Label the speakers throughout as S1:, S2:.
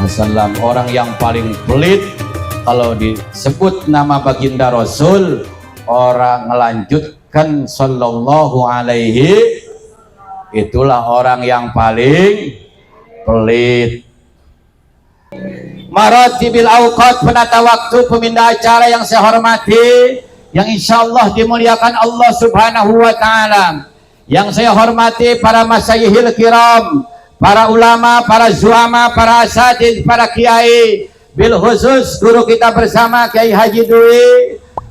S1: wasallam. Orang yang paling pelit kalau disebut nama baginda Rasul, orang melanjutkan sallallahu alaihi, itulah orang yang paling pelit. Maratibil awqat, penata waktu, pemindah acara yang saya hormati, yang insya Allah dimuliakan Allah subhanahu wa ta'ala, yang saya hormati para masyayihil kiram, para ulama, para zuama, para asatidz, para kiai, bil khusus guru kita bersama Kiai Haji Dwi,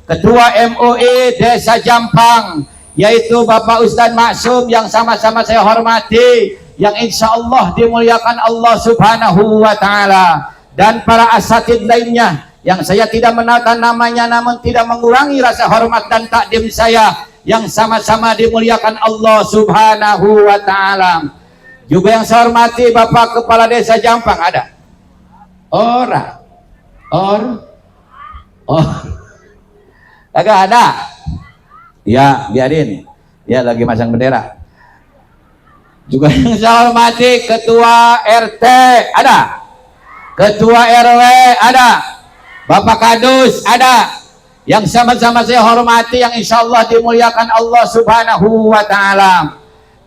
S1: Ketua MUI Desa Jampang, yaitu Bapak Ustadz Maksum, yang sama-sama saya hormati, yang insya Allah dimuliakan Allah subhanahu wa ta'ala, dan para asatidz lainnya yang saya tidak menata namanya, namun tidak mengurangi rasa hormat dan takdim saya, yang sama-sama dimuliakan Allah subhanahu wa ta'ala. Juga yang saya hormati Bapak Kepala Desa Jampang, ada? Kagak ada? Ya, biarin. Ya, lagi masang bendera. Juga yang saya hormati Ketua RT, ada? Ketua RW, ada? Bapak Kadus, ada? Yang sama-sama saya hormati, yang insya Allah dimuliakan Allah subhanahu wa ta'ala.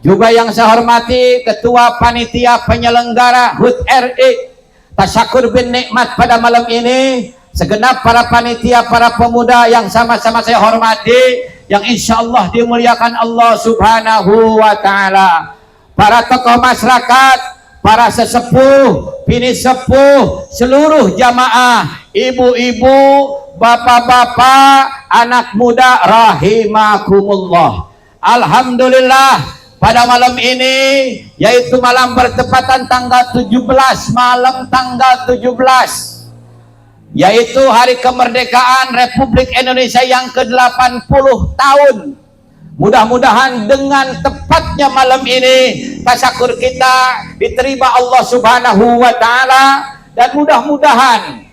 S1: Juga yang saya hormati Ketua Panitia Penyelenggara HUT RI Tasyakur bin Nikmat pada malam ini, segenap para panitia, para pemuda yang sama-sama saya hormati, yang insya Allah dimuliakan Allah subhanahu wa ta'ala. Para tokoh masyarakat, para sesepuh, bini sepuh, seluruh jamaah, ibu-ibu, bapak-bapak, anak muda, rahimakumullah. Alhamdulillah, pada malam ini, yaitu malam bertepatan tanggal 17, malam tanggal 17, yaitu hari kemerdekaan Republik Indonesia yang ke-80 tahun. Mudah-mudahan dengan tepatnya malam ini tasyakur kita diterima Allah subhanahu wa ta'ala, dan mudah-mudahan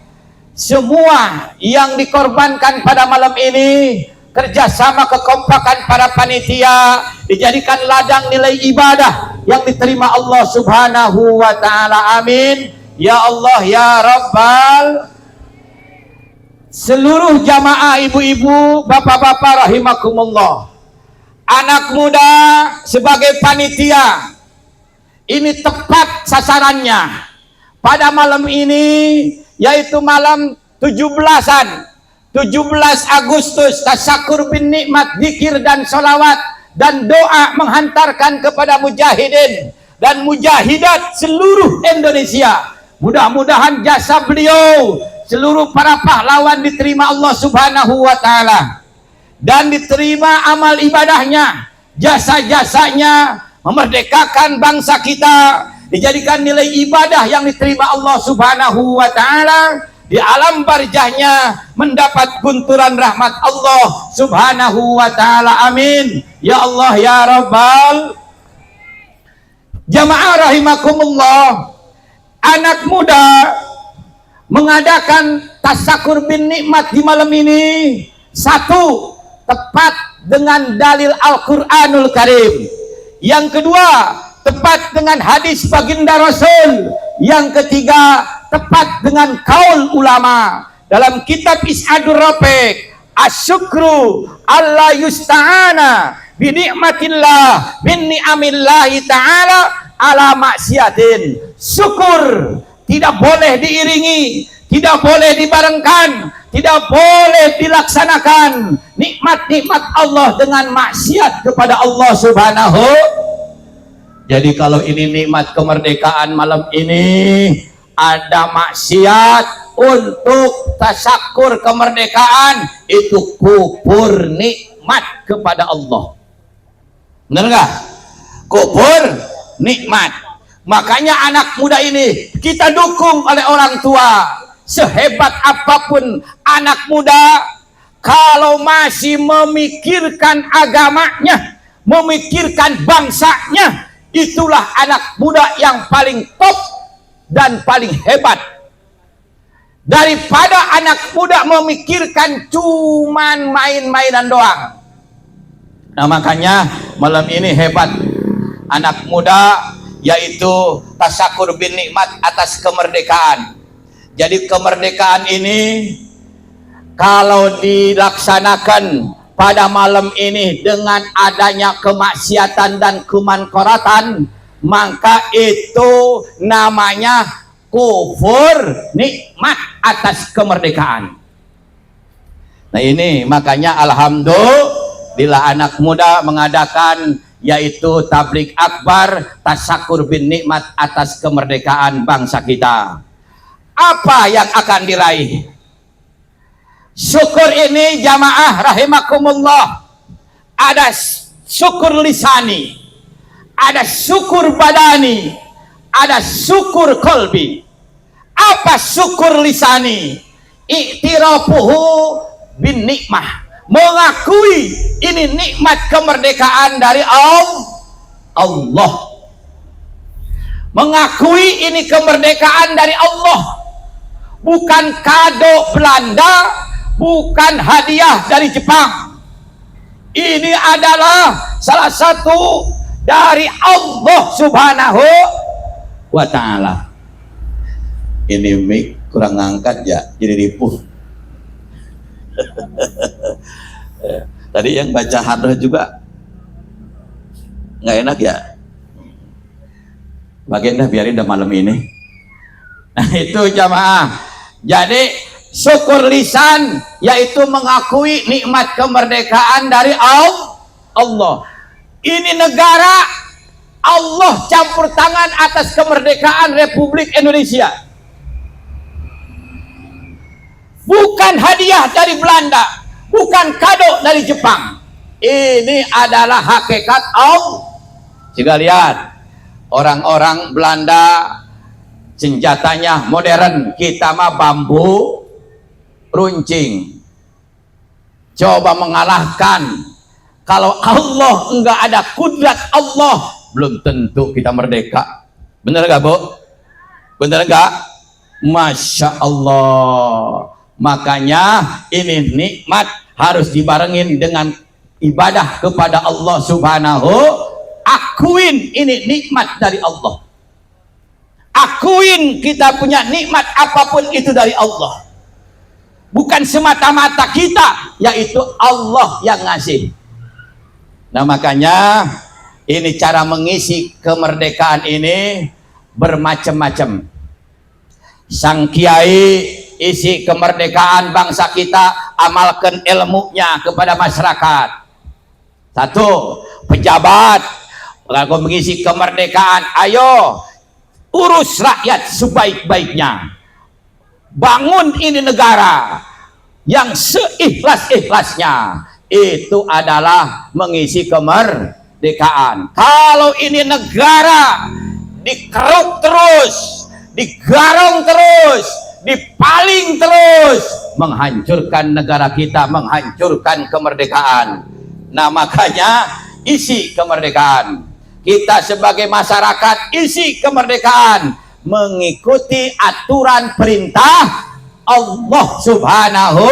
S1: semua yang dikorbankan pada malam ini, kerjasama kekompakan para panitia, dijadikan ladang nilai ibadah yang diterima Allah subhanahu wa ta'ala. Amin ya Allah ya Rabbal. Seluruh jamaah, ibu-ibu, bapak-bapak rahimakumullah, anak muda sebagai panitia, ini tepat sasarannya pada malam ini, yaitu malam 17-an 17 Agustus, tasyakur bin nikmat, zikir dan sholawat dan doa menghantarkan kepada mujahidin dan mujahidat seluruh Indonesia. Mudah-mudahan jasa beliau, seluruh para pahlawan diterima Allah subhanahu wa ta'ala, dan diterima amal ibadahnya, jasa-jasanya memerdekakan bangsa kita, dijadikan nilai ibadah yang diterima Allah subhanahu wa ta'ala. Di alam barzahnya mendapat gunturan rahmat Allah subhanahu wa ta'ala. Amin ya Allah ya Rabbal. Jamaah rahimakumullah, anak muda mengadakan tasyakur bin nikmat di malam ini, satu, tepat dengan dalil Al-Quranul Karim. Yang kedua, tepat dengan hadis baginda Rasul. Yang ketiga, tepat dengan kaul ulama dalam kitab Is'adur Rafiq, asyukru alla yusta'ana bi ni'matillah min ni'amillahi ta'ala ala maksiatin. Syukur tidak boleh diiringi, tidak boleh dibarengkan, tidak boleh dilaksanakan nikmat-nikmat Allah dengan maksiat kepada Allah subhanahu. Jadi kalau ini nikmat kemerdekaan malam ini, ada maksiat untuk tasyakur kemerdekaan, itu kufur nikmat kepada Allah. Benar nggak? Kufur nikmat. Makanya anak muda ini kita dukung oleh orang tua. Sehebat apapun anak muda, kalau masih memikirkan agamanya, memikirkan bangsanya, itulah anak muda yang paling top dan paling hebat, daripada anak muda memikirkan cuman main-mainan doang. Nah makanya malam ini hebat, anak muda yaitu tasakur bin nikmat atas kemerdekaan. Jadi kemerdekaan ini kalau dilaksanakan pada malam ini dengan adanya kemaksiatan dan kemankoratan, maka itu namanya kufur nikmat atas kemerdekaan. Nah ini makanya alhamdulillah anak muda mengadakan yaitu tablik akbar tasakur bin nikmat atas kemerdekaan bangsa kita. Apa yang akan diraih? Syukur ini jamaah rahimakumullah, ada syukur lisani, ada syukur badani, ada syukur kolbi. Apa syukur lisani? Iktirafuhu bin nikmah, mengakui ini nikmat kemerdekaan dari Allah, mengakui ini kemerdekaan dari Allah, bukan kado Belanda, bukan hadiah dari Jepang. Ini adalah salah satu dari Allah subhanahu wa ta'ala. Ini mic kurang ngangkat ya, jadi ripuh. Tadi yang baca hadroh juga nggak enak ya, bagian dah biarin dah malam ini. Nah itu jamaah. Jadi syukur lisan yaitu mengakui nikmat kemerdekaan dari Allah. Ini negara Allah campur tangan atas kemerdekaan Republik Indonesia, bukan hadiah dari Belanda, bukan kado dari Jepang. Ini adalah hakikat Allah. Jika lihat orang-orang Belanda senjatanya modern, kita mah bambu runcing. Coba mengalahkan. Kalau Allah enggak ada kudrat Allah, belum tentu kita merdeka. Bener gak Bu? Bener gak? Masya Allah. Makanya ini nikmat harus dibarengin dengan ibadah kepada Allah subhanahu. Akuin ini nikmat dari Allah. Akuin kita punya nikmat apapun itu dari Allah, bukan semata-mata kita, yaitu Allah yang ngasih. Nah makanya ini cara mengisi kemerdekaan ini bermacam-macam. Sang kiai isi kemerdekaan bangsa kita, amalkan ilmunya kepada masyarakat. Satu, pejabat kalau mengisi kemerdekaan, ayo urus rakyat sebaik-baiknya, bangun ini negara yang seikhlas-ikhlasnya. Itu adalah mengisi kemerdekaan. Kalau ini negara dikeruk terus, digarong terus, dipaling terus, menghancurkan negara kita, menghancurkan kemerdekaan. Nah makanya isi kemerdekaan. Kita sebagai masyarakat isi kemerdekaan, mengikuti aturan perintah Allah subhanahu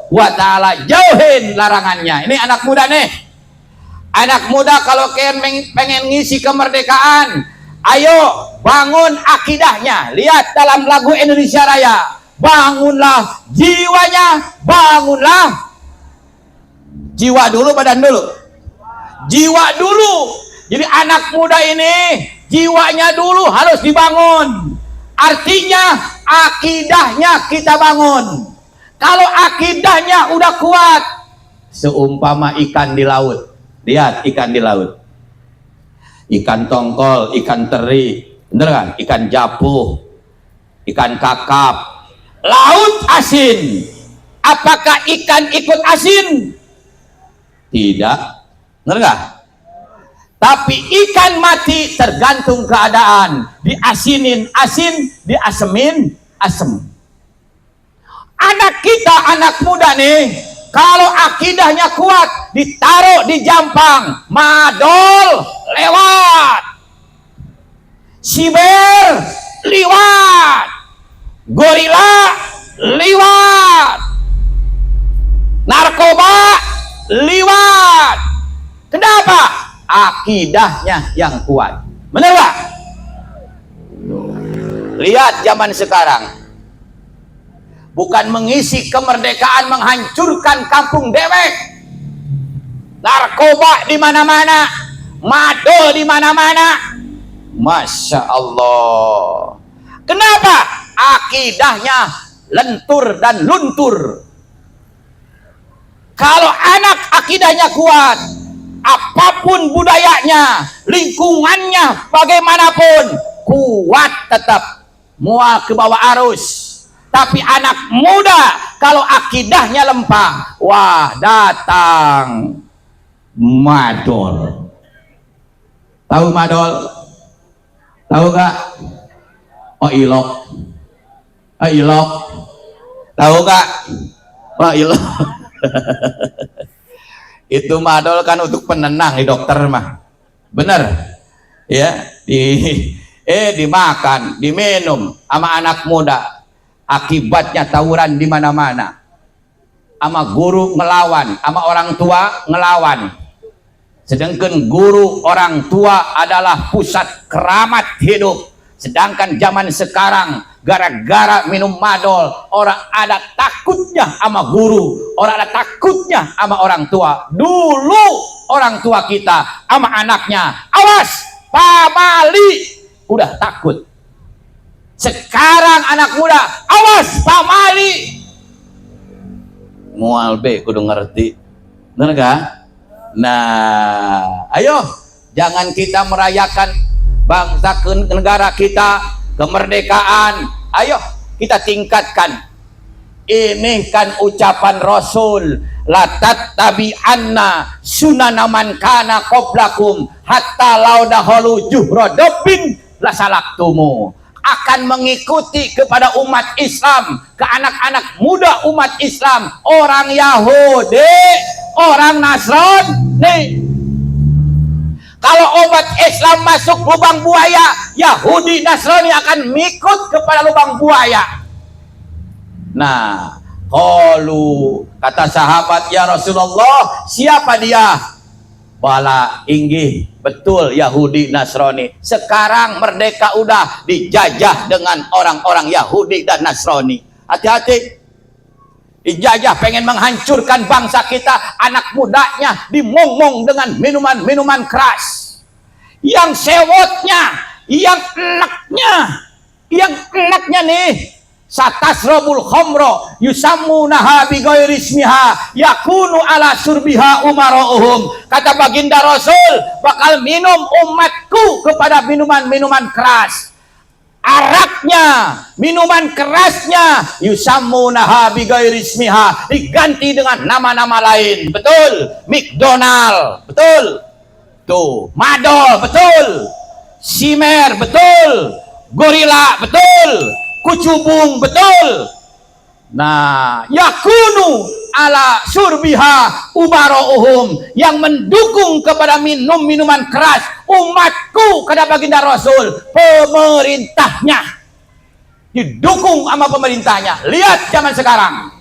S1: wa ta'ala, jauhin larangannya. Ini anak muda nih, anak muda kalau kalian pengen ngisi kemerdekaan, ayo bangun akidahnya. Lihat dalam lagu Indonesia Raya, bangunlah jiwanya, bangunlah jiwa dulu, badan dulu, jiwa dulu. Jadi anak muda ini jiwanya dulu harus dibangun. Artinya akidahnya kita bangun. Kalau akidahnya udah kuat, seumpama ikan di laut. Lihat ikan di laut, ikan tongkol, ikan teri, bener kan? Ikan japuh, ikan kakap, laut asin. Apakah ikan ikut asin? Tidak, bener gak? Tapi ikan mati tergantung keadaan. Diasinin asin, diasemin asem. Anak kita, anak muda nih, kalau akidahnya kuat, ditaruh di jampang, madol lewat, siber liwat, gorila liwat, narkoba liwat. Kenapa? Akidahnya yang kuat. Benar gak? Lihat zaman sekarang, bukan mengisi kemerdekaan, menghancurkan kampung dewek. Narkoba di mana-mana, mado di mana-mana. Masya Allah. Kenapa? Akidahnya lentur dan luntur. Kalau anak akidahnya kuat, apapun budayanya, lingkungannya bagaimanapun, kuat tetap, mual ke bawah arus. Tapi anak muda kalau akidahnya lemah, wah datang madol. Tahu madol? Tahu gak? Oh ilok. Oh ilok. Tahu gak? Oh ilok. Itu madol kan untuk penenang di dokter mah. Bener? Ya, dimakan, diminum sama anak muda. Akibatnya tawuran di mana-mana. Sama guru ngelawan, sama orang tua ngelawan. Sedangkan guru orang tua adalah pusat keramat hidup. Sedangkan zaman sekarang gara-gara minum madol, orang ada takutnya sama guru, orang ada takutnya sama orang tua. Dulu orang tua kita sama anaknya, awas pamali, udah takut. Sekarang anak muda, awas pamali, mual be kudu ngerti. Bener gak? Nah, ayo jangan kita merayakan bangsa negara kita, kemerdekaan. Ayo kita tingkatkan. Ini kan ucapan Rasul, la tattabi'anna sunana man kana qablakum hatta law dahalu juhra dabbin la salaktumu. Akan mengikuti kepada umat Islam, ke anak-anak muda umat Islam, orang Yahudi, orang Nasrani. Kalau umat Islam masuk lubang buaya, Yahudi Nasrani akan mengikut kepada lubang buaya. Nah, kalau kata sahabat, ya Rasulullah, siapa dia? Bala inggih, betul Yahudi Nasrani. Sekarang merdeka udah dijajah dengan orang-orang Yahudi dan Nasrani. Hati-hati. Dijajah, pengen menghancurkan bangsa kita, anak mudanya dimongmong dengan minuman-minuman keras. Yang sewotnya, yang enaknya nih, satasrobul khomro yusammunaha bighairi ismiha yakunu ala surbiha umarauhum. Kata baginda Rasul, bakal minum umatku kepada minuman-minuman keras. Araknya, minuman kerasnya, yusammunaha bighairi ismiha, diganti dengan nama-nama lain. Betul? McDonald, betul? Tuh, madol, betul? Simer, betul? Gorila, betul? Kucubung, betul? Nah, yakunu ala surbiha umarauhum, yang mendukung kepada minuman keras umatku, kata baginda Rasul, pemerintahnya, didukung sama pemerintahnya. Lihat zaman sekarang,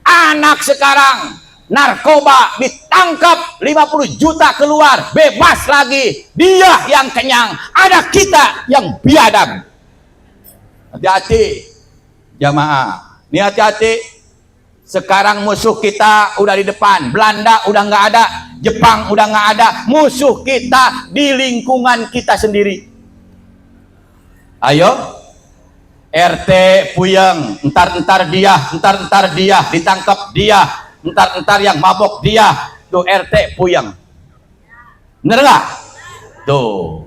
S1: anak sekarang narkoba ditangkap 50 juta keluar, bebas lagi, dia yang kenyang, ada kita yang biadab. Hati-hati jamaah. Ini hati-hati. Sekarang musuh kita udah di depan. Belanda udah nggak ada, Jepang udah nggak ada. Musuh kita di lingkungan kita sendiri. Ayo, RT puyeng, entar dia ditangkap, dia entar yang mabok dia. Tuh RT puyeng. Bener nggak? Tuh.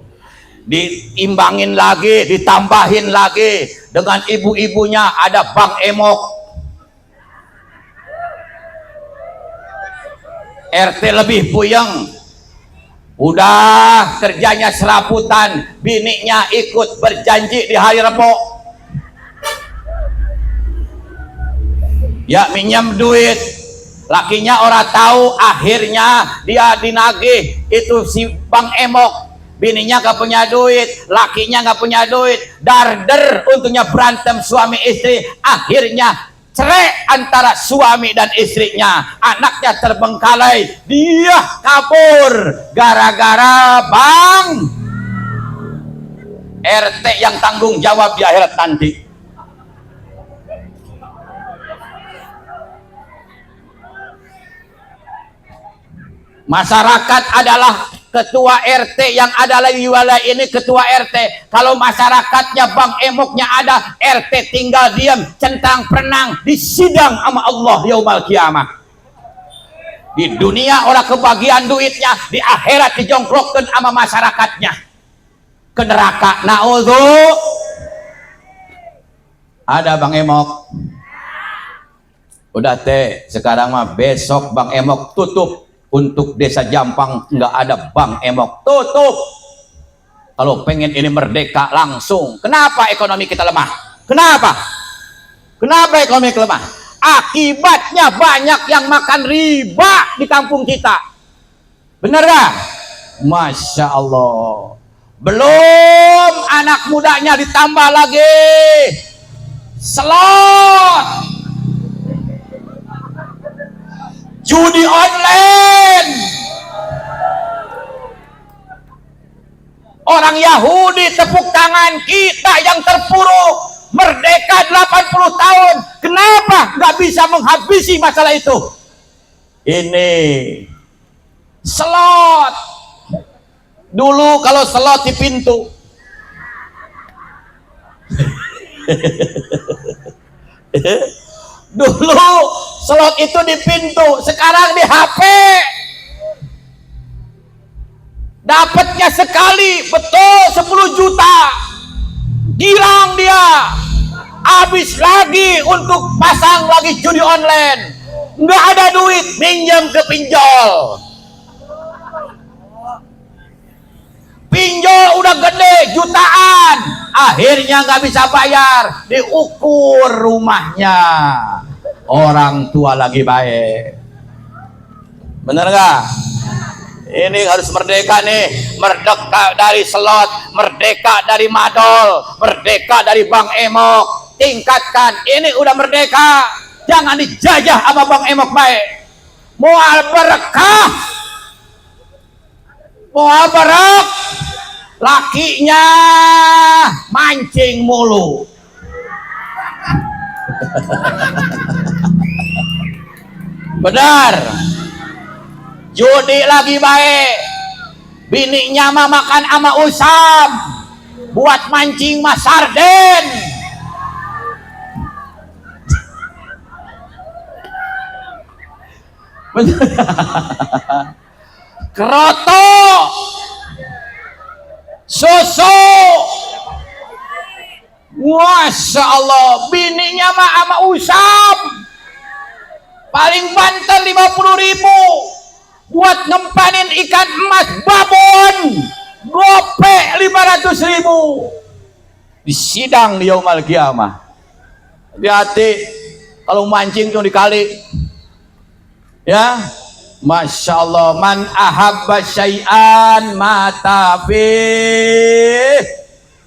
S1: Diimbangin lagi, ditambahin lagi dengan ibu-ibunya, ada Bang Emok. RT lebih puyeng, udah kerjanya serabutan, bininya ikut berjanji di hari Rebo, ya minjem duit, lakinya orang tahu, akhirnya dia dinagih. Itu si Bang Emok, bininya gak punya duit, lakinya gak punya duit, darder untungnya berantem suami istri, akhirnya cerai antara suami dan istrinya, anaknya terbengkalai, dia kabur gara-gara Bang RT yang tanggung jawab di akhirat nanti. Masyarakat adalah ketua RT yang ada lagi wilayah ini ketua RT. Kalau masyarakatnya Bang Emoknya ada, RT tinggal diam, centang perenang, disidang sama Allah yaumal kiamah. Di dunia orang kebagian duitnya, di akhirat dijongkrokkan sama masyarakatnya ke neraka. Na'udzu. Ada Bang Emok. Udah teh, sekarang mah besok Bang Emok tutup. Untuk desa Jampang nggak ada Bang Emok, tutup. Kalau pengen ini merdeka langsung. Kenapa ekonomi kita lemah? Kenapa? Kenapa ekonomi kita lemah? Akibatnya banyak yang makan riba di kampung kita. Bener gak? Masya Allah. Belum anak mudanya ditambah lagi slot, judi online. Orang Yahudi tepuk tangan, kita yang terpuruk. Merdeka 80 tahun. Kenapa nggak bisa menghabisi masalah itu? Ini slot. Dulu kalau slot di pintu. Dulu slot itu di pintu, sekarang di HP. Dapatnya sekali, betul 10 juta. Girang dia. Habis lagi untuk pasang lagi judi online. Nggak ada duit, minjem ke pinjol. Pinjol udah gede, jutaan. Akhirnya nggak bisa bayar, diukur rumahnya. Orang tua lagi baik. Bener nggak? Ini harus merdeka nih, merdeka dari slot, merdeka dari madol, merdeka dari Bang Emok. Tingkatkan, ini udah merdeka. Jangan dijajah sama Bang Emok baik. Mual berkah, mual berek. Lakinya mancing mulu. Benar. Judi lagi baik. Bininya mah makan ama usam. Buat mancing mah sarden. Kroto. Susu. Masya Allah. Bininya mah ama usam. Paling banter 50.000 buat ngempanin ikan emas babon, gope 500.000. Disidang di yaumal kiamah. Hati-hati kalau mancing tuh dikali. Ya, Masya Allah. Man ahabba syai'an mata fih.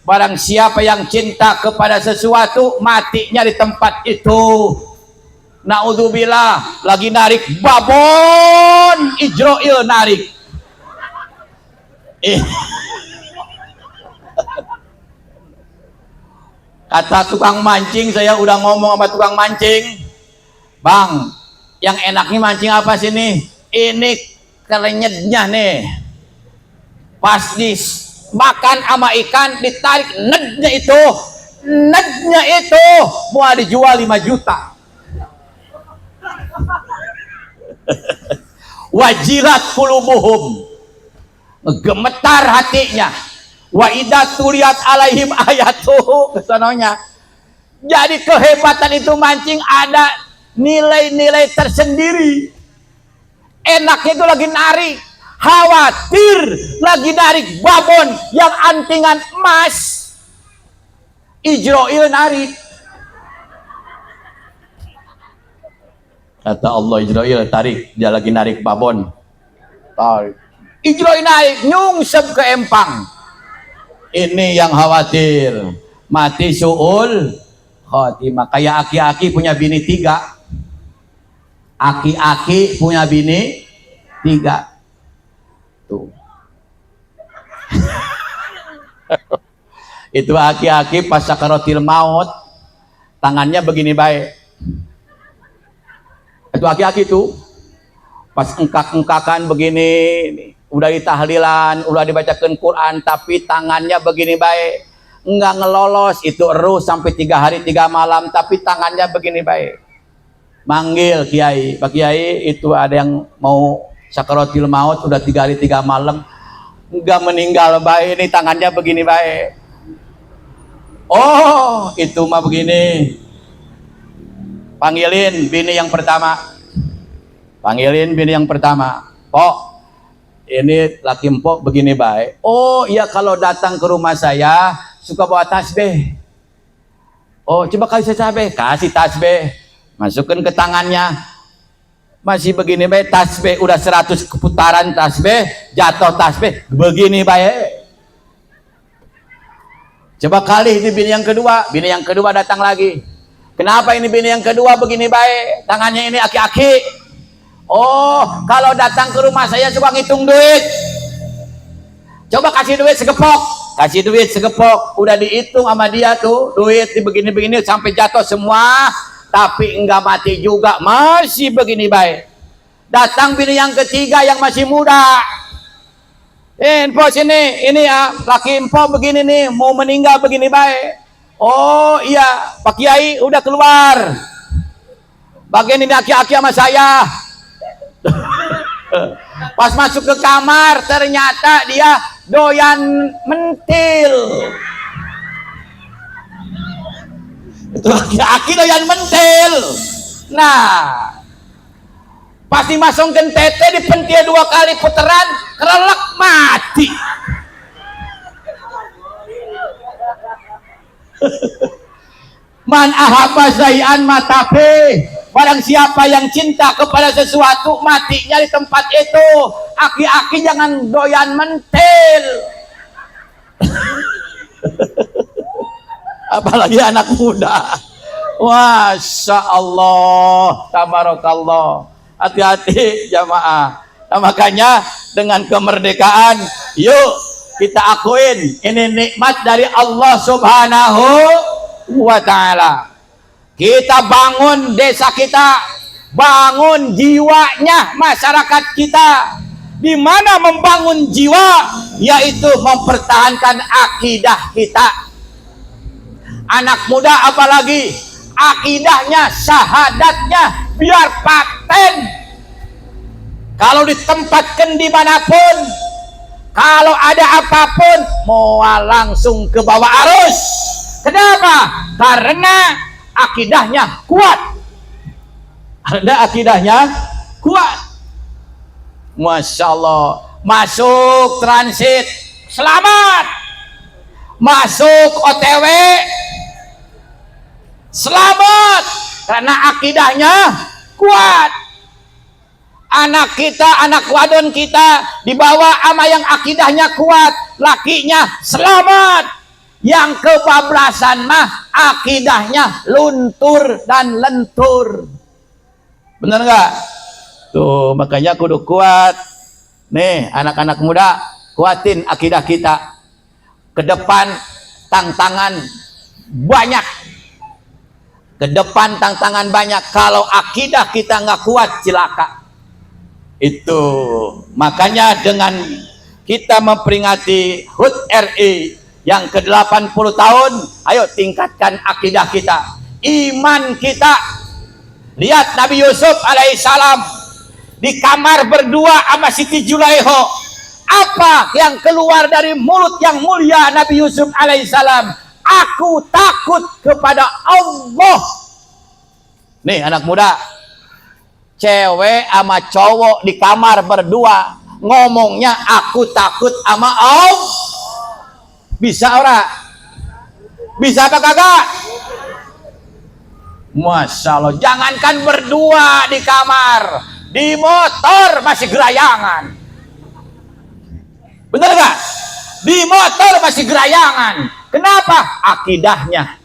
S1: Barang siapa yang cinta kepada sesuatu, matinya di tempat itu. Naudzubillah, lagi narik babon, Ijroil narik. Kata tukang mancing, saya udah ngomong sama tukang mancing, Bang, yang enaknya mancing apa sih nih? Ini kerenyetnya nih. Pas dimakan sama ikan, ditarik nednya itu mau dijual 5 juta. Wajilat qulubuhum, gemetar hatinya. Wa idza tuliyat alaihim ayatuhu, kesononya. Jadi kehebatan itu mancing ada nilai-nilai tersendiri. Enaknya itu lagi narik, khawatir lagi narik babon yang antingan emas. Ijroil narik. Kata Allah, Ijroil tarik, dia lagi narik babon. Tarik. Ijroil naik, nyungsep ke empang. Ini yang khawatir, mati su'ul khotimah. Kayak aki-aki punya bini 3. Aki-aki punya bini 3. Tuh. Itu aki-aki pas sakaratil maut, tangannya begini baik. Itu aki-aki tuh pas engkak-engkakan begini, udah ditahlilan, udah dibacakan Quran, tapi tangannya begini baik, enggak ngelolos. Itu ruh sampai 3 hari 3 malam, tapi tangannya begini baik. Manggil kiai, Pak Kiai, itu ada yang mau sakaratil maut, udah 3 hari 3 malam, enggak meninggal baik, ini tangannya begini baik. Oh, itu mah begini. Panggilin bini yang pertama. Panggilin bini yang pertama. Pok, ini laki empok begini baik. Oh iya, kalau datang ke rumah saya suka bawa tasbih. Oh, coba kasih tasbih. Kasih tasbih. Masukkan ke tangannya. Masih begini baik, tasbih udah 100 putaran tasbih, jatuh tasbih begini baik. Coba kali ini bini yang kedua. Bini yang kedua datang lagi. Kenapa ini bini yang kedua begini baik? Tangannya ini aki-aki. Oh, kalau datang ke rumah saya suka ngitung duit. Coba kasih duit segepok. Kasih duit segepok. Udah dihitung sama dia tuh, duit di begini-begini sampai jatuh semua, tapi enggak mati juga, masih begini baik. Datang bini yang ketiga yang masih muda. Info sini, ini ya, laki info begini nih, mau meninggal begini baik. Oh iya, Pak Kiai udah keluar. Bagian ini aki-aki sama saya. Pas masuk ke kamar, ternyata dia doyan mentil. Itu aki-aki doyan mentil. Nah, pas dimasukkan tete, dipentil 2 kali putaran, kerelek mati. Man ahabba zai'an matape. Barang siapa yang cinta kepada sesuatu, matinya di tempat itu. Aki-aki jangan doyan mentil. Apalagi anak muda. Masya Allah, tabarakallah. Hati-hati jamaah. Nah, makanya dengan kemerdekaan, yuk kita akuin ini nikmat dari Allah Subhanahu wa ta'ala. Kita bangun desa kita, bangun jiwanya masyarakat kita. Di mana membangun jiwa, yaitu mempertahankan akidah kita. Anak muda apalagi akidahnya, syahadatnya biar paten. Kalau ditempatkan dimanapun, kalau ada apapun, mau langsung ke bawah arus. Kenapa? Karena akidahnya kuat. Ada akidahnya kuat. Masya Allah. Masuk transit, selamat. Masuk OTW, selamat. Karena akidahnya kuat. Anak kita, anak wadon kita dibawa sama yang akidahnya kuat, lakinya selamat. Yang kebablasan mah akidahnya luntur dan lentur. Bener nggak? Tuh, makanya kudu kuat. Nih, anak-anak muda, kuatin akidah kita. Ke depan tantangan banyak. Ke depan tantangan banyak. Kalau akidah kita nggak kuat, cilaka. Itu makanya dengan kita memperingati HUT RI yang ke-80 tahun, ayo tingkatkan akidah kita, iman kita. Lihat Nabi Yusuf alaihissalam di kamar berdua sama Siti Julaiho. Apa yang keluar dari mulut yang mulia Nabi Yusuf alaihissalam? Aku takut kepada Allah. Nih anak muda, cewek sama cowok di kamar berdua ngomongnya aku takut sama Allah. Bisa ora? Bisa apa kagak? Masya Allah. Jangankan berdua di kamar, di motor masih gerayangan. Bener gak? Di motor masih gerayangan. Kenapa? Akidahnya.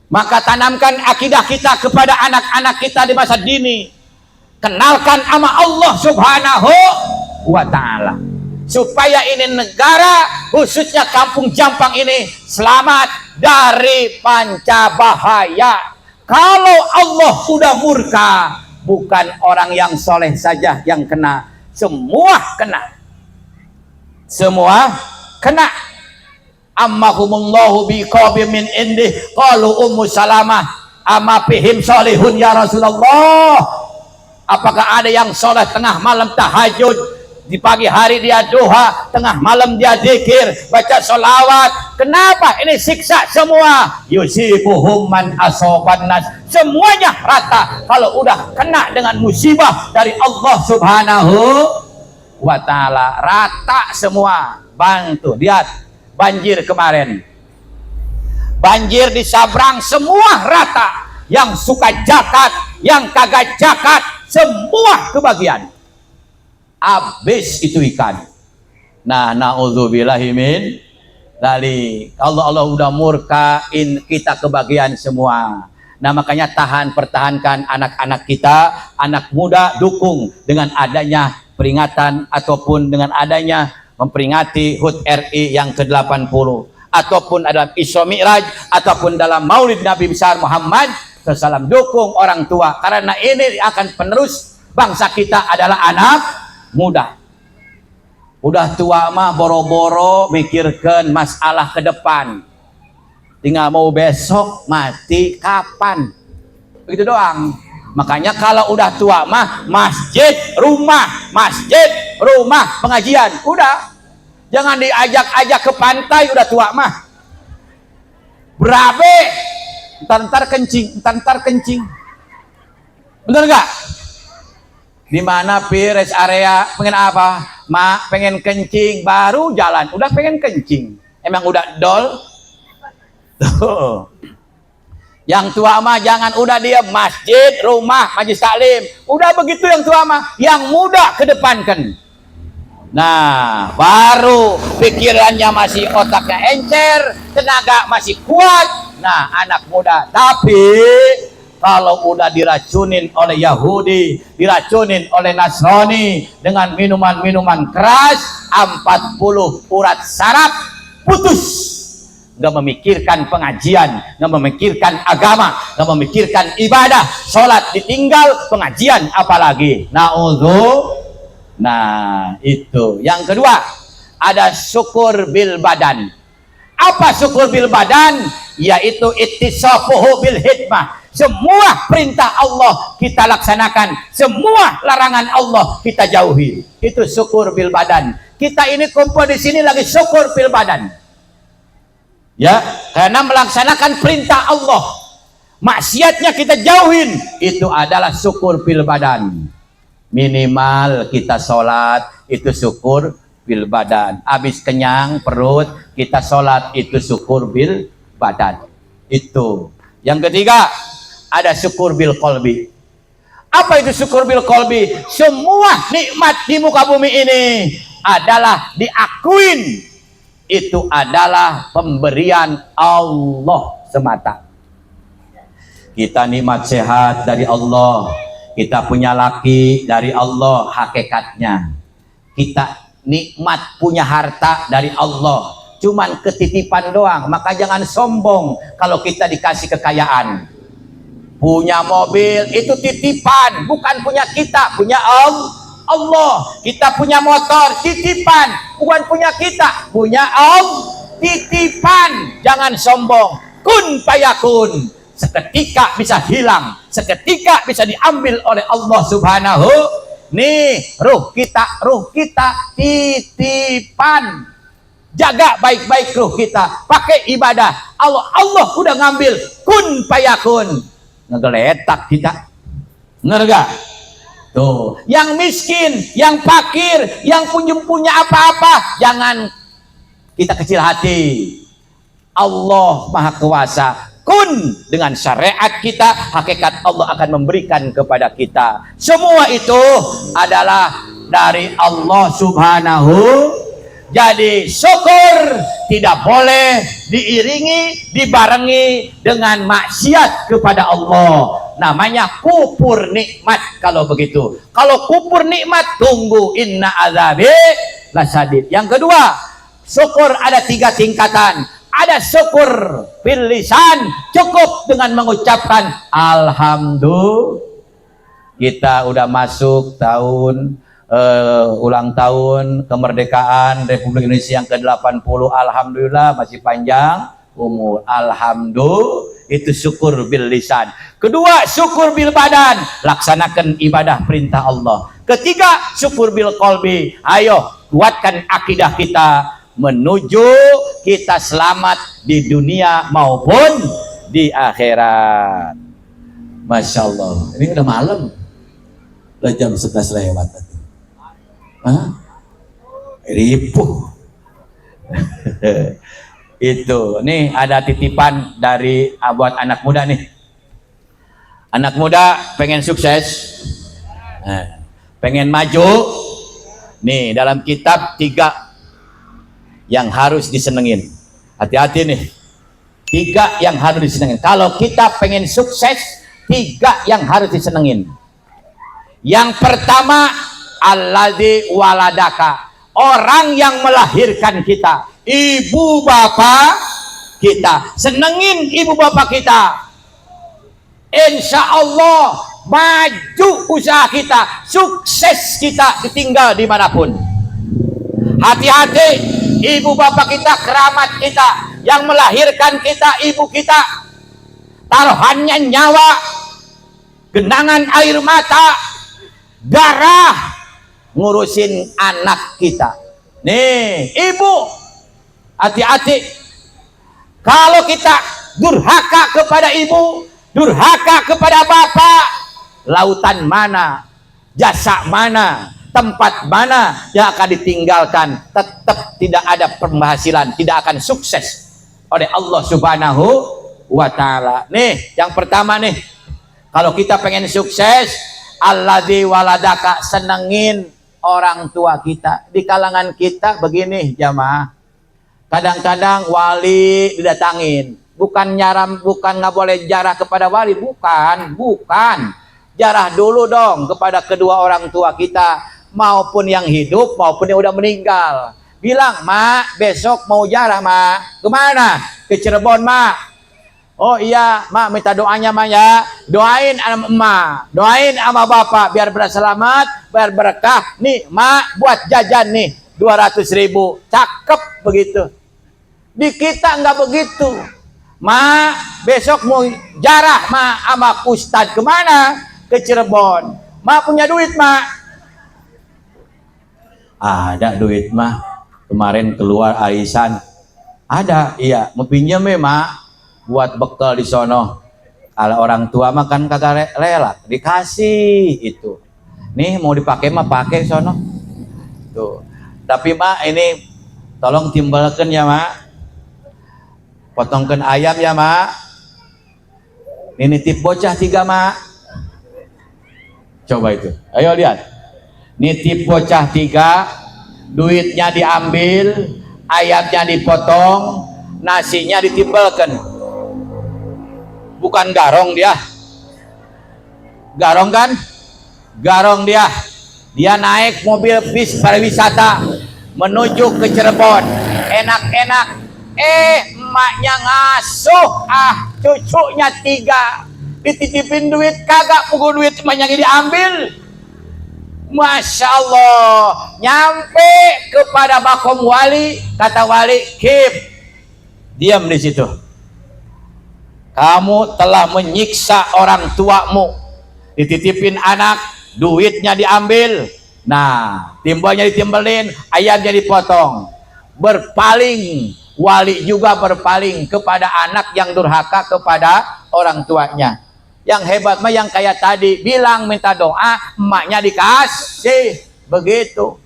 S1: Maka tanamkan akidah kita kepada anak-anak kita di masa dini. Kenalkan sama Allah Subhanahu wa ta'ala. supaya ini negara, khususnya Kampung Jampang ini selamat dari panca bahaya. Kalau Allah sudah murka, bukan orang yang soleh saja yang kena, semua kena. Semua kena. Ammahumullahu biqabim min indih qalu ummu salamah amma fihim solihun ya Rasulullah. Apakah ada yang soleh tengah malam tahajud, di pagi hari dia duha, tengah malam dia zikir, baca sholawat? Kenapa? Ini siksa semua. Yusibuhum man asoban nas, semuanya rata. Kalau udah kena dengan musibah dari Allah subhanahu wa ta'ala, rata semua. Bantu, lihat banjir kemarin, banjir di Sabrang, semua rata. Yang suka zakat, yang kagak zakat, semua kebagian. Habis itu ikan. Nah, na'udzubillahi min dzalik. Allah udah murkain kita kebagian semua. Nah, makanya pertahankan anak-anak kita, anak muda, dukung dengan adanya peringatan ataupun dengan adanya memperingati HUT RI yang ke-80, ataupun dalam Isra Mi'raj, ataupun dalam Maulid Nabi besar Muhammad SAW. Dukung orang tua, karena ini akan penerus bangsa kita adalah anak muda. Udah tua mah boro-boro mikirkan masalah ke depan, tinggal mau besok mati kapan, begitu doang. Makanya kalau udah tua mah masjid rumah pengajian, udah. Jangan diajak-ajak ke pantai udah tua mah, berabe entar kencing, bener nggak? Di mana rest area pengen apa? Mak pengen kencing, baru jalan udah pengen kencing. Emang udah dol? Tuh. Yang tua mah jangan udah dia masjid, rumah, majelis taklim. Udah begitu yang tua mah, yang muda kedepankan. Nah, baru pikirannya masih, otaknya encer, tenaga masih kuat. Nah, anak muda. Tapi kalau udah diracunin oleh Yahudi, diracunin oleh Nasrani dengan minuman-minuman keras, 40 urat saraf putus. Nggak memikirkan pengajian, nggak memikirkan agama, nggak memikirkan ibadah, sholat ditinggal, pengajian apalagi. Nah, itu. Yang kedua, ada syukur bil badan. Apa syukur bil badan? Yaitu ittisafuhu bil hikmah. Semua perintah Allah kita laksanakan, semua larangan Allah kita jauhi. Itu syukur bil badan. Kita ini kumpul di sini lagi syukur bil badan. Ya, karena melaksanakan perintah Allah. Maksiatnya kita jauhin. Itu adalah syukur bil badan. Minimal kita sholat, itu syukur bil badan. Habis kenyang perut, kita sholat, itu syukur bil badan. Itu. Yang ketiga, ada syukur bil qalbi. Apa itu syukur bil qalbi? Semua nikmat di muka bumi ini adalah diakuin. Itu adalah pemberian Allah semata. Kita nikmat sehat dari Allah, kita punya laki dari Allah hakikatnya, kita nikmat punya harta dari Allah, cuman ketitipan doang. Maka jangan sombong kalau kita dikasih kekayaan. Punya mobil itu titipan, bukan punya kita, punya Allah. Kita punya motor titipan, bukan punya kita, punya Allah, titipan. Jangan sombong. Kun fayakun, seketika bisa hilang, seketika bisa diambil oleh Allah subhanahu. Nih ruh kita titipan. Jaga baik-baik ruh kita, pakai ibadah. Allah udah ngambil. Kun fayakun, ngegeletak kita, ngerga. Tuh, yang miskin, yang fakir, yang punya apa-apa, jangan kita kecil hati. Allah Maha Kuasa. Kun, dengan syariat kita, hakikat Allah akan memberikan kepada kita. Semua itu adalah dari Allah subhanahu Jadi syukur tidak boleh diiringi, dibarengi dengan maksiat kepada Allah. Namanya kufur nikmat kalau begitu. Kalau kufur nikmat, tunggu inna azabi lasyadid. Yang kedua, syukur ada 3 tingkatan. Ada syukur bil lisan, cukup dengan mengucapkan alhamdulillah. Kita udah masuk tahun ulang tahun kemerdekaan Republik Indonesia yang ke-80. Alhamdulillah masih panjang umur. Alhamdulillah, itu syukur bil lisan. Kedua, syukur bil badan, laksanakan ibadah perintah Allah. Ketiga, syukur bil qalbi. Ayo kuatkan akidah kita menuju kita selamat di dunia maupun di akhirat. Masya Allah, ini udah malam, udah jam 11 lewat. Ripuh. Itu nih ada titipan dari buat anak muda nih. Anak muda pengen sukses, pengen maju nih, dalam kitab 3 yang harus disenengin. Hati-hati nih, 3 yang harus disenengin. Kalau kita pengen sukses, 3 yang harus disenengin. Yang pertama, alladzi waladaka, orang yang melahirkan kita, ibu bapak kita. Senengin ibu bapak kita, insya Allah maju usaha kita, sukses kita ditinggal dimanapun. Hati-hati, ibu bapak kita, keramat kita, yang melahirkan kita, ibu kita, taruhannya nyawa, genangan air mata, darah, ngurusin anak kita. Nih ibu, hati-hati. Kalau kita durhaka kepada ibu, durhaka kepada bapak, lautan mana, jasa mana, tempat mana yang akan ditinggalkan? Tetap tidak ada penghasilan, tidak akan sukses oleh Allah Subhanahu wa Ta'ala. Nih yang pertama nih, kalau kita pengen sukses, alladzi waladaka, senengin orang tua kita. Di kalangan kita begini jamaah, kadang-kadang wali didatangin, bukan nyaram, bukan nggak boleh jarah kepada wali, bukan jarah dulu dong kepada kedua orang tua kita, maupun yang hidup maupun yang udah meninggal. Bilang, mak besok mau jarah mak, kemana? Ke Cirebon mak. Oh iya mak, minta doanya mak ya, doain sama emak, doain sama bapak biar berselamat, biar berkah. Nih mak buat jajan nih 200.000, cakep begitu. Di kita nggak begitu. Mak besok mau jarah mak sama ustad, kemana? Ke Cirebon. Mak punya duit mak? Ada duit mah, kemarin keluar arisan. Ada, iya, mau pinjam ya mak, buat bekal di sono. Kalau orang tua mah kan kagak rela, dikasih itu. Nih mau dipakai mah pakai sono. Tuh. Tapi mak ini tolong timbalkan ya mak. Potongkan ayam ya mak. Ini nitip bocah 3 mak. Coba itu. Ayo lihat. Nitip bocah 3, duitnya diambil, ayamnya dipotong, nasinya ditimbalkan. Bukan garong dia, garong kan? Garong dia. Dia naik mobil bis pariwisata menuju ke Cirebon, enak-enak. Emaknya ngasuh, cucunya 3, dititipin duit kagak, pukul duit emaknya diambil. Masya Allah, nyampe kepada makom wali, kata wali, Kip, diam di situ. Kamu telah menyiksa orang tuamu, dititipin anak, duitnya diambil, nah timbalnya ditimbelin, ayamnya dipotong. Berpaling, wali juga berpaling kepada anak yang durhaka kepada orang tuanya. Yang hebat mah yang kayak tadi, bilang minta doa, emaknya dikasih, begitu.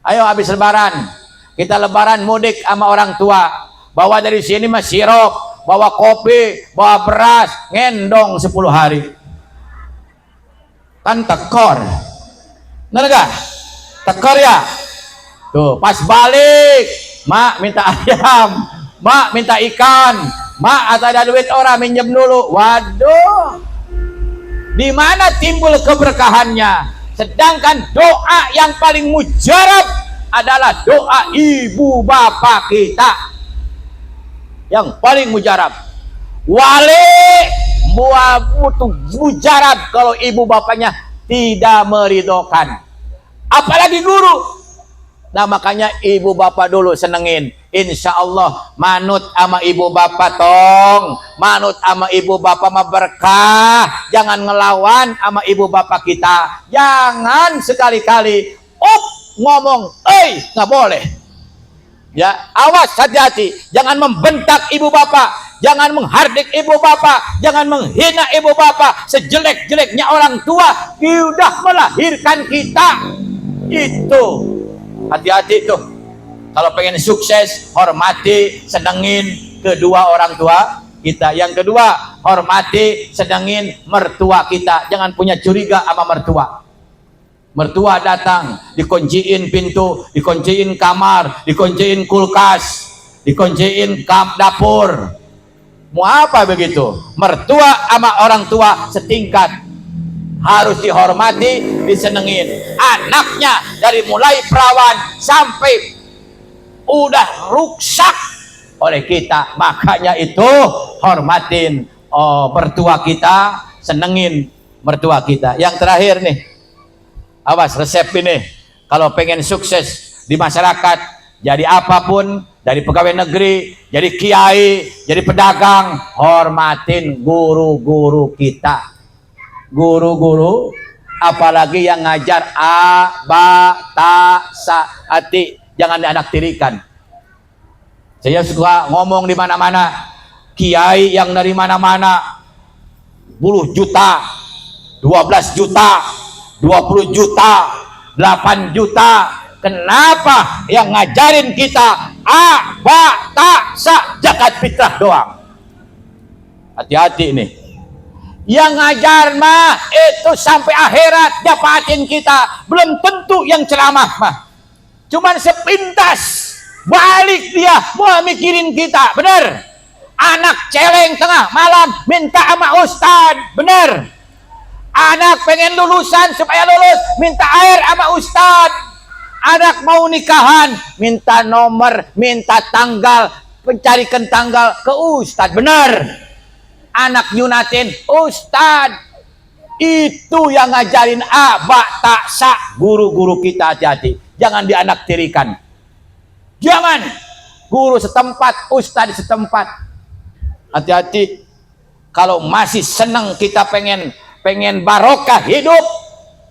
S1: Ayo habis lebaran, kita lebaran mudik sama orang tua, bawa dari sini mah sirup, bawa kopi, bawa beras, ngendong 10 hari. Kan tekor, bener gak? Tekor ya. Tuh, pas balik, mak minta ayam, mak minta ikan, mak ada duit orang minjem dulu. Waduh, di mana timbul keberkahannya? Sedangkan doa yang paling mujarab adalah doa ibu bapak kita, yang paling mujarab. Wali butuh mujarab kalau ibu bapaknya tidak meridokan, apalagi guru. Nah makanya ibu bapak dulu senengin. Insya Allah manut sama ibu bapak tong, manut sama ibu bapak mah berkah. Jangan ngelawan sama ibu bapak kita. Jangan sekali-kali ngomong, nggak boleh. Ya, awas, hati-hati. Jangan membentak ibu bapak, jangan menghardik ibu bapak, jangan menghina ibu bapak. Sejelek-jeleknya orang tua sudah melahirkan kita. Itu hati-hati tuh. Kalau pengen sukses, hormati, senengin kedua orang tua kita. Yang kedua, hormati, senengin mertua kita. Jangan punya curiga sama mertua. Mertua datang, dikunciin pintu, dikunciin kamar, dikunciin kulkas, dikunciin dapur. Mau apa begitu? Mertua sama orang tua setingkat, harus dihormati, disenengin. Anaknya dari mulai perawan sampai udah rusak oleh kita, makanya itu hormatin mertua kita, senengin mertua kita. Yang terakhir nih, awas resep ini kalau pengen sukses di masyarakat, jadi apapun, dari pegawai negeri, jadi kiai, jadi pedagang, hormatin guru-guru kita. Guru-guru, apalagi yang ngajar a, ba, ta, sa, ati, jangan dianaktirikan. Saya suka ngomong di mana-mana, kiai yang dari mana-mana 10 juta, 12 juta, 20 juta, 8 juta. Kenapa yang ngajarin kita a, ba, ta, sa, zakat fitrah doang? Hati-hati nih. Yang ngajar mah itu sampai akhirat dapatin kita. Belum tentu yang ceramah mah cuman sepintas, balik dia mau mikirin kita. Bener. Anak celeng tengah malam minta sama ustad. Bener. Anak pengen lulusan supaya lulus, minta air sama ustad. Anak mau nikahan, minta nomor, minta tanggal, pencarikan tanggal ke ustad. Bener. Anak nyunatin, ustad. Itu yang ngajarin a, ba, ta, sa, guru-guru kita. Hati-hati, jangan dianaktirikan. Jangan. Guru setempat, ustad setempat. Hati-hati. Kalau masih senang kita pengen barokah hidup,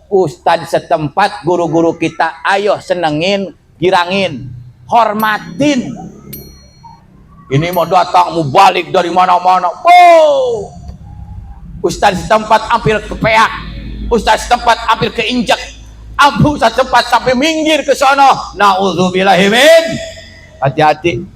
S1: ustad setempat, guru-guru kita, ayo senengin, girangin, hormatin. Ini mau datang, mau balik dari mana-mana. Oh, ustaz setempat hampir kepeak, ustaz setempat hampir keinjak, ustaz setempat sampai minggir ke sono. Nauzubillahi min. Hati-hati.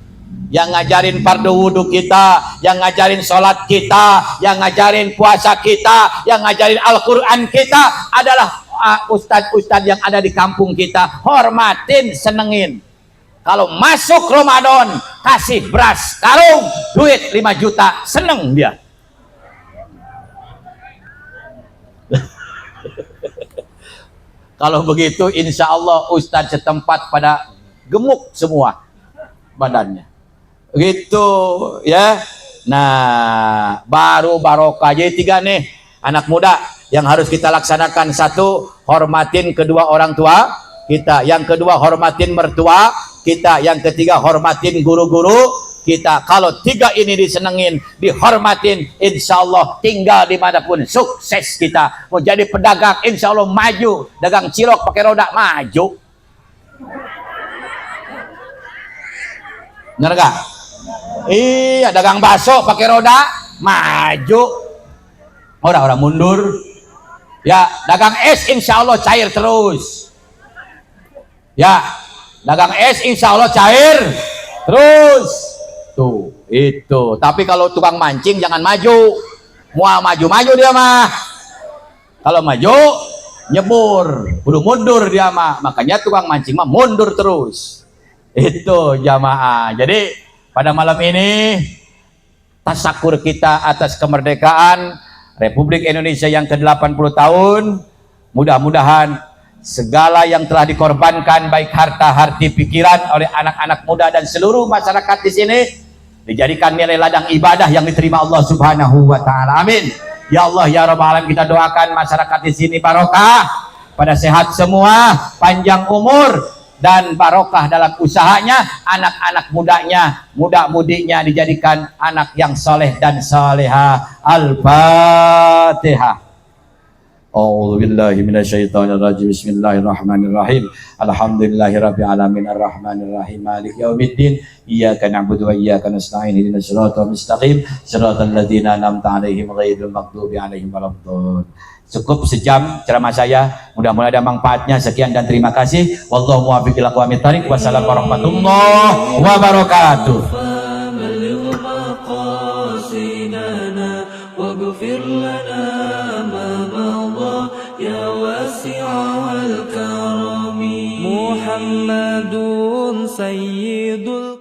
S1: Yang ngajarin fardu wudhu kita, yang ngajarin sholat kita, yang ngajarin puasa kita, yang ngajarin Al-Quran kita adalah ustaz-ustaz yang ada di kampung kita. Hormatin, senengin. Kalau masuk Ramadan, kasih beras karung, duit 5 juta, seneng dia. Kalau begitu, insya Allah ustadz setempat pada gemuk semua badannya. Begitu ya. Nah, baru barokah. Jadi 3 nih, anak muda yang harus kita laksanakan. 1, hormatin kedua orang tua kita. Yang kedua, hormatin mertua kita. Yang ketiga, hormatin guru-guru kita. Kalau 3 ini disenengin, dihormatin, insya Allah tinggal dimanapun sukses kita. Mau jadi pedagang, insya Allah maju. Dagang cilok pakai roda, maju. Bener gak? Iya, dagang bakso pakai roda, maju. Orang-orang mundur. Ya, dagang es insya Allah cair terus. Ya, dagang es insya Allah cair terus. Tuh, itu. Tapi kalau tukang mancing jangan maju. Mau maju-maju dia mah. Kalau maju, nyebur, kudu mundur dia mah. Makanya tukang mancing mah mundur terus. Itu jamaah. Jadi pada malam ini tasakur kita atas kemerdekaan Republik Indonesia yang ke-80 tahun. Mudah-mudahan segala yang telah dikorbankan baik harta, harti, pikiran oleh anak-anak muda dan seluruh masyarakat di sini dijadikan nilai ladang ibadah yang diterima Allah Subhanahu wa taala. Amin. Ya Allah ya Rabbal alamin, kita doakan masyarakat di sini barokah, pada sehat semua, panjang umur dan barokah dalam usahanya, anak-anak mudanya, muda-mudinya dijadikan anak yang soleh dan soleha. Al-Fatihah. A'udzu billahi minasyaitonir rajim. Bismillahirrahmanirrahim. Alhamdulillahirabbil alamin arrahmanir rahim maliki yaumiddin. Iyyaka na'budu wa iyyaka nasta'in. Ihdinas siratal mustaqim. Siratal ladzina an'amta 'alaihim ghairil maghdubi 'alaihim waladdallin. Cukup sejam ceramah saya, mudah-mudahan ada manfaatnya. Sekian dan terima kasih. Wallahu muwaffiq ila aqwamit thoriq. Wassalamu warahmatullahi wabarakatuh. واغفر لنا ما مضى يا واسع الكرم محمد سيد